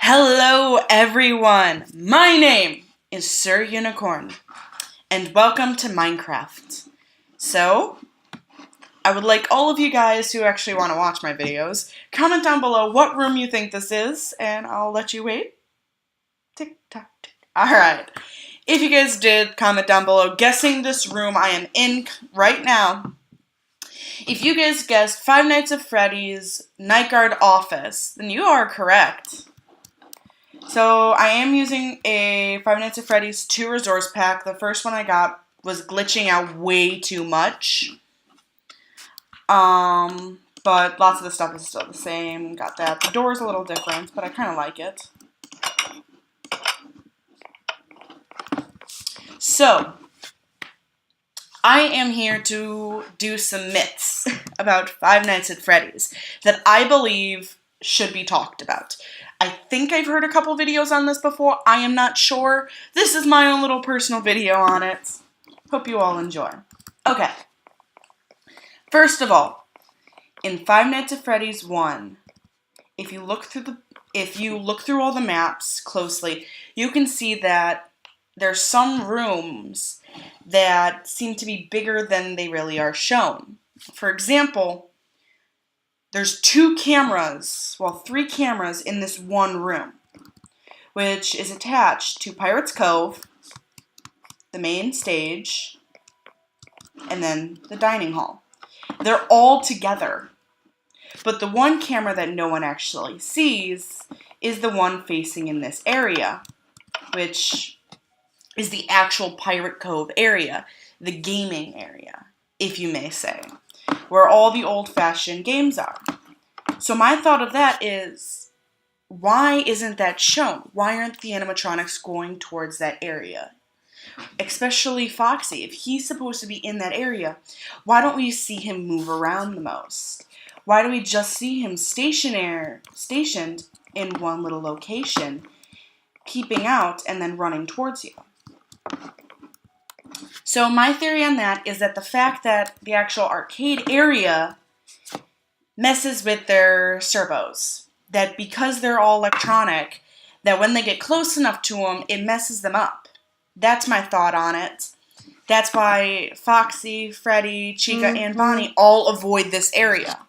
Hello everyone, my name is Sir Unicorn, and welcome to Minecraft. So, I would like all of you guys who actually want to watch my videos, comment down below what room you think this is, and I'll let you wait. Tick tock tick. Alright, if you guys did, comment down below, guessing this room I am in right now. If you guys guessed Five Nights at Freddy's Night Guard Office, then you are correct. So, I am using a Five Nights at Freddy's 2 resource pack. The first one I got was glitching out way too much. But lots of the stuff is still the same. Got that. The door's a little different, but I kind of like it. So, I am here to do some myths about Five Nights at Freddy's that I believe should be talked about. I think I've heard a couple videos on this before. I am not sure. This is my own little personal video on it. Hope you all enjoy. Okay. First of all, in Five Nights at Freddy's 1, if you look through all the maps closely, you can see that there's some rooms that seem to be bigger than they really are shown. For example, there's 3 cameras in this one room, which is attached to Pirate's Cove, the main stage, and then the dining hall. They're all together, but the one camera that no one actually sees is the one facing in this area, which is the actual Pirate Cove area, the gaming area, if you may say, where all the old-fashioned games are. So my thought of that is, why isn't that shown? Why aren't the animatronics going towards that area? Especially Foxy. If he's supposed to be in that area, why don't we see him move around the most? Why do we just see him stationed in one little location, peeping out and then running towards you? So my theory on that is that the fact that the actual arcade area messes with their servos. That because they're all electronic, that when they get close enough to them, it messes them up. That's my thought on it. That's why Foxy, Freddy, Chica, and Bonnie all avoid this area.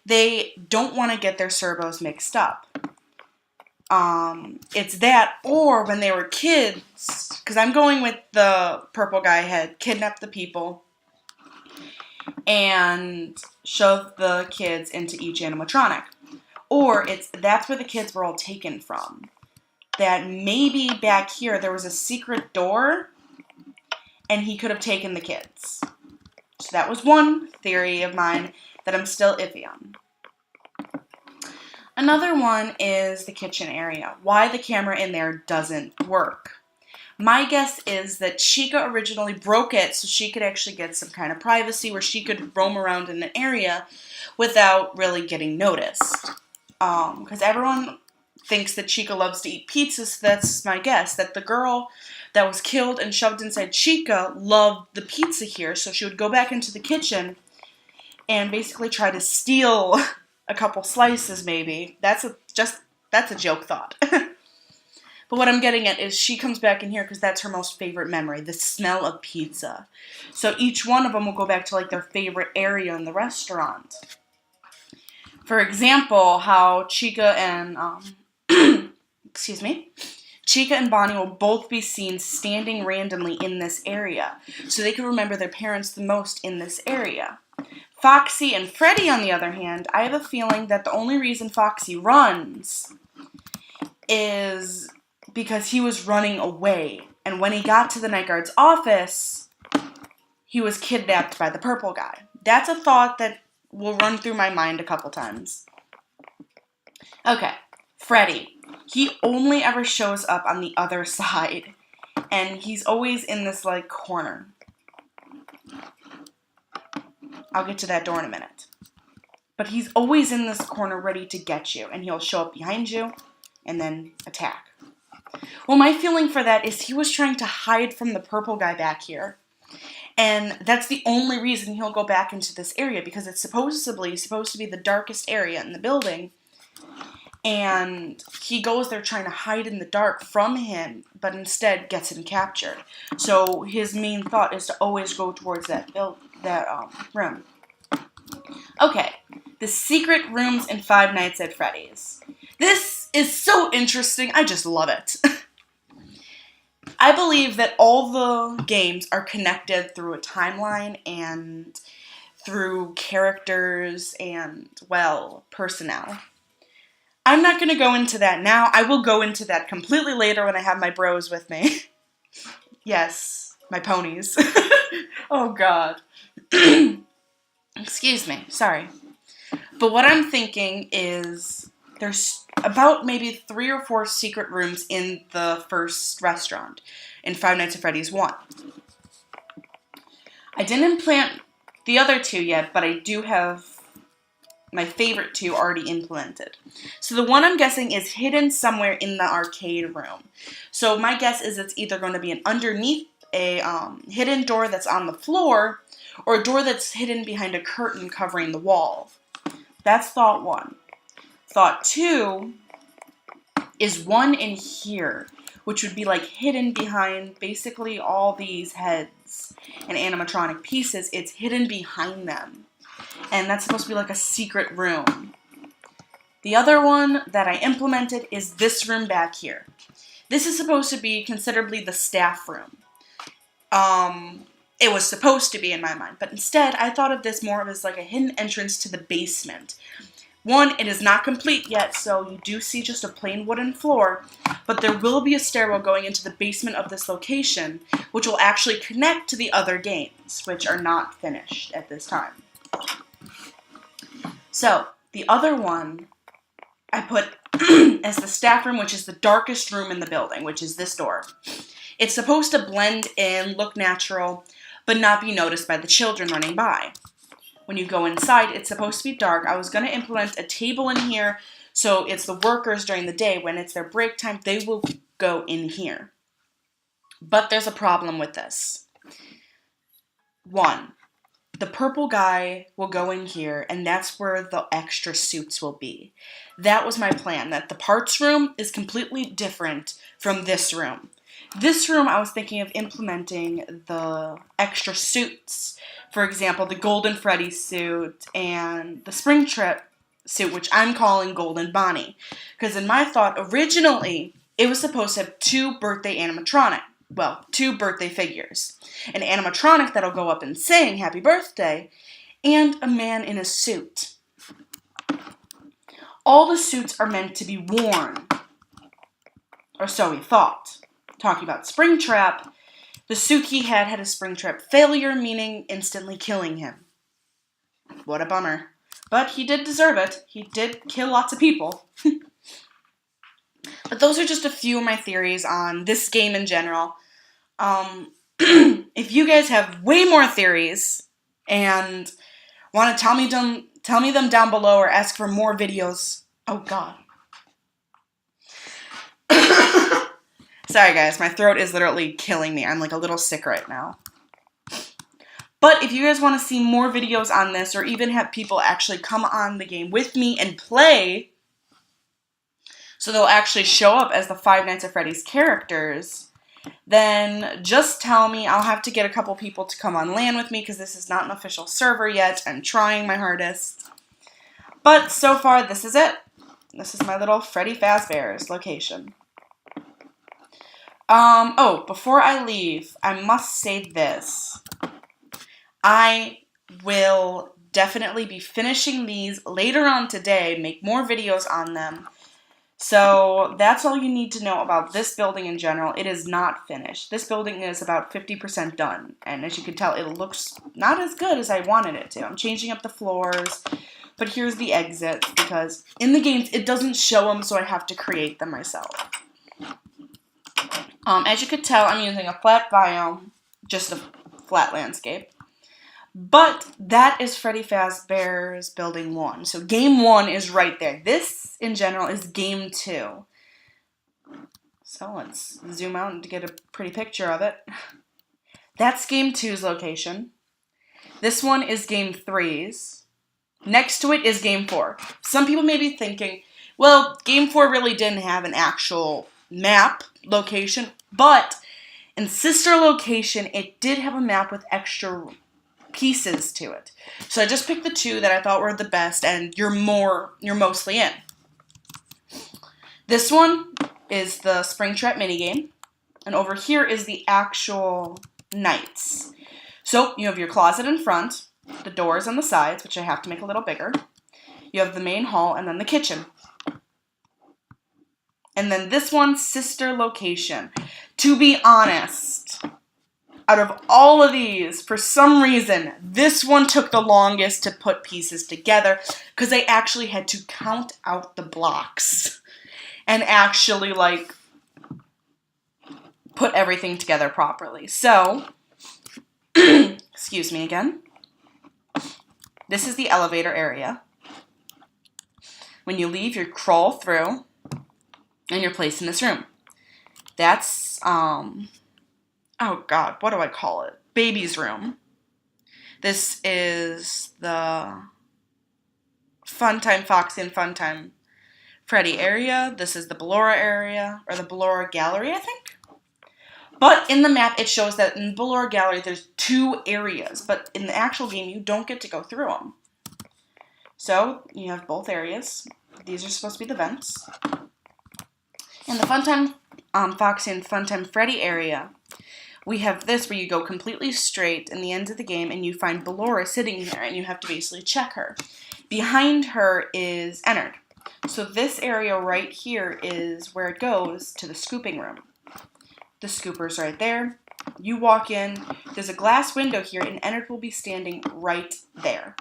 They don't want to get their servos mixed up. It's that, or when they were kids, because I'm going with the purple guy had kidnapped the people and shoved the kids into each animatronic. Or that's where the kids were all taken from. That maybe back here there was a secret door and he could have taken the kids. So that was one theory of mine that I'm still iffy on. Another one is the kitchen area. Why the camera in there doesn't work. My guess is that Chica originally broke it so she could actually get some kind of privacy where she could roam around in an area without really getting noticed. Because everyone thinks that Chica loves to eat pizza, so that's my guess, that the girl that was killed and shoved inside Chica loved the pizza here, so she would go back into the kitchen and basically try to steal a couple slices, maybe. That's a joke thought. But what I'm getting at is she comes back in here because that's her most favorite memory, the smell of pizza. So each one of them will go back to like their favorite area in the restaurant. For example, how Chica and Chica and Bonnie will both be seen standing randomly in this area, so they can remember their parents the most in this area. Foxy and Freddy, on the other hand, I have a feeling that the only reason Foxy runs is because he was running away, and when he got to the night guard's office, he was kidnapped by the purple guy. That's a thought that will run through my mind a couple times. Okay, Freddy. He only ever shows up on the other side, and he's always in this, like, corner. I'll get to that door in a minute. But he's always in this corner ready to get you, and he'll show up behind you and then attack. Well, my feeling for that is he was trying to hide from the purple guy back here. And that's the only reason he'll go back into this area, because it's supposed to be the darkest area in the building. And he goes there trying to hide in the dark from him, but instead gets him captured. So his main thought is to always go towards that room. Okay, the secret rooms in Five Nights at Freddy's. This is so interesting. I just love it. I believe that all the games are connected through a timeline and through characters and, well, personnel. I'm not going to go into that now. I will go into that completely later when I have my bros with me. Yes, my ponies. Oh, God. Excuse me. Sorry. But what I'm thinking is there's about maybe 3 or 4 secret rooms in the first restaurant in Five Nights at Freddy's 1. I didn't implant the other 2 yet, but I do have my favorite 2 already implemented. So the one I'm guessing is hidden somewhere in the arcade room. So my guess is it's either going to be underneath a hidden door that's on the floor, or a door that's hidden behind a curtain covering the wall. That's thought 1. Thought 2 is one in here, which would be like hidden behind basically all these heads and animatronic pieces. It's hidden behind them. And that's supposed to be like a secret room. The other one that I implemented is this room back here. This is supposed to be considerably the staff room. It was supposed to be in my mind, but instead I thought of this more as like a hidden entrance to the basement. One, it is not complete yet, so you do see just a plain wooden floor, but there will be a stairwell going into the basement of this location, which will actually connect to the other games, which are not finished at this time. So, the other one I put as the staff room, which is the darkest room in the building, which is this door. It's supposed to blend in, look natural, but not be noticed by the children running by. When you go inside, it's supposed to be dark. I was going to implement a table in here, so it's the workers during the day. When it's their break time, they will go in here. But there's a problem with this. 1, the purple guy will go in here, and that's where the extra suits will be. That was my plan, that the parts room is completely different from this room. This room, I was thinking of implementing the extra suits. For example, the Golden Freddy suit and the Springtrap suit, which I'm calling Golden Bonnie. Because in my thought, originally, it was supposed to have 2 birthday animatronic. Well, 2 birthday figures. An animatronic that'll go up and sing happy birthday, and a man in a suit. All the suits are meant to be worn. Or so we thought. Talking about Springtrap, the suit he had a Springtrap failure, meaning instantly killing him. What a bummer. But he did deserve it. He did kill lots of people. But those are just a few of my theories on this game in general. If you guys have way more theories and want to tell me them down below or ask for more videos. Oh, God. Sorry, guys. My throat is literally killing me. I'm like a little sick right now. But if you guys want to see more videos on this or even have people actually come on the game with me and play, so they'll actually show up as the Five Nights at Freddy's characters, then just tell me. I'll have to get a couple people to come on LAN with me because this is not an official server yet. I'm trying my hardest. But so far, this is it. This is my little Freddy Fazbear's location. Before I leave, I must say this. I will definitely be finishing these later on today, make more videos on them. So that's all you need to know about this building in general. It is not finished. This building is about 50% done. And as you can tell, it looks not as good as I wanted it to. I'm changing up the floors. But here's the exits because in the games, it doesn't show them, so I have to create them myself. As you could tell, I'm using a flat biome, just a flat landscape. But that is Freddy Fazbear's Building 1. So Game 1 is right there. This, in general, is Game 2. So let's zoom out to get a pretty picture of it. That's Game 2's location. This one is Game 3's. Next to it is Game 4. Some people may be thinking, Well, Game 4 really didn't have an actual map location, but in Sister Location, it did have a map with extra pieces to it. So I just picked the 2 that I thought were the best, and you're mostly in. This one is the Springtrap minigame, and over here is the actual nights. So you have your closet in front, the doors on the sides, which I have to make a little bigger. You have the main hall, and then the kitchen. And then this one, Sister Location. To be honest, out of all of these, for some reason, this one took the longest to put pieces together because I actually had to count out the blocks and actually, like, put everything together properly. So, excuse me again. This is the elevator area. When you leave, you crawl through, and you're placed in this room. That's, oh God, what do I call it? Baby's room. This is the Funtime Foxy and Funtime Freddy area. This is the Ballora area, or the Ballora Gallery, I think. But in the map, it shows that in Ballora Gallery, there's 2 areas, but in the actual game, you don't get to go through them. So, you have both areas. These are supposed to be the vents. In the Funtime Foxy and Funtime Freddy area, we have this where you go completely straight in the end of the game, and you find Ballora sitting here, and you have to basically check her. Behind her is Ennard. So this area right here is where it goes to the scooping room. The scooper's right there. You walk in, there's a glass window here, and Ennard will be standing right there.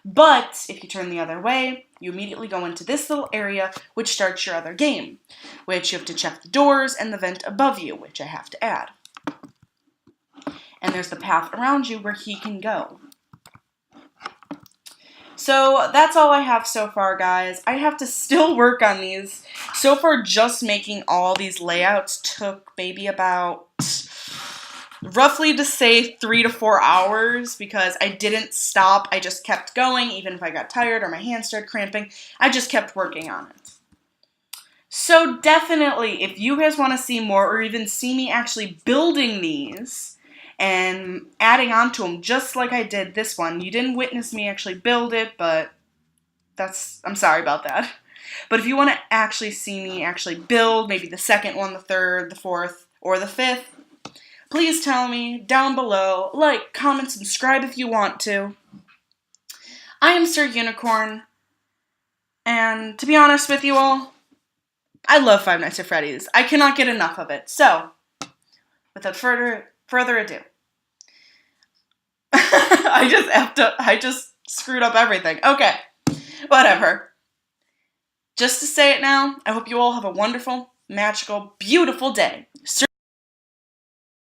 But if you turn the other way, you immediately go into this little area, which starts your other game, which you have to check the doors and the vent above you, which I have to add. And there's the path around you where he can go. So that's all I have so far, guys. I have to still work on these. So far, just making all these layouts took maybe about, roughly to say, 3 to 4 hours, because I didn't stop. I just kept going, even if I got tired or my hands started cramping. I just kept working on it. So definitely, if you guys want to see more, or even see me actually building these and adding on to them, just like I did this one. You didn't witness me actually build it, but I'm sorry about that. But if you want to actually see me actually build, maybe the second one, the third, the fourth, or the fifth, please tell me down below. Like, comment, subscribe if you want to. I am Sir Unicorn, and to be honest with you all, I love Five Nights at Freddy's. I cannot get enough of it. So, without further ado, I just screwed up everything. Okay, whatever. Just to say it now, I hope you all have a wonderful, magical, beautiful day.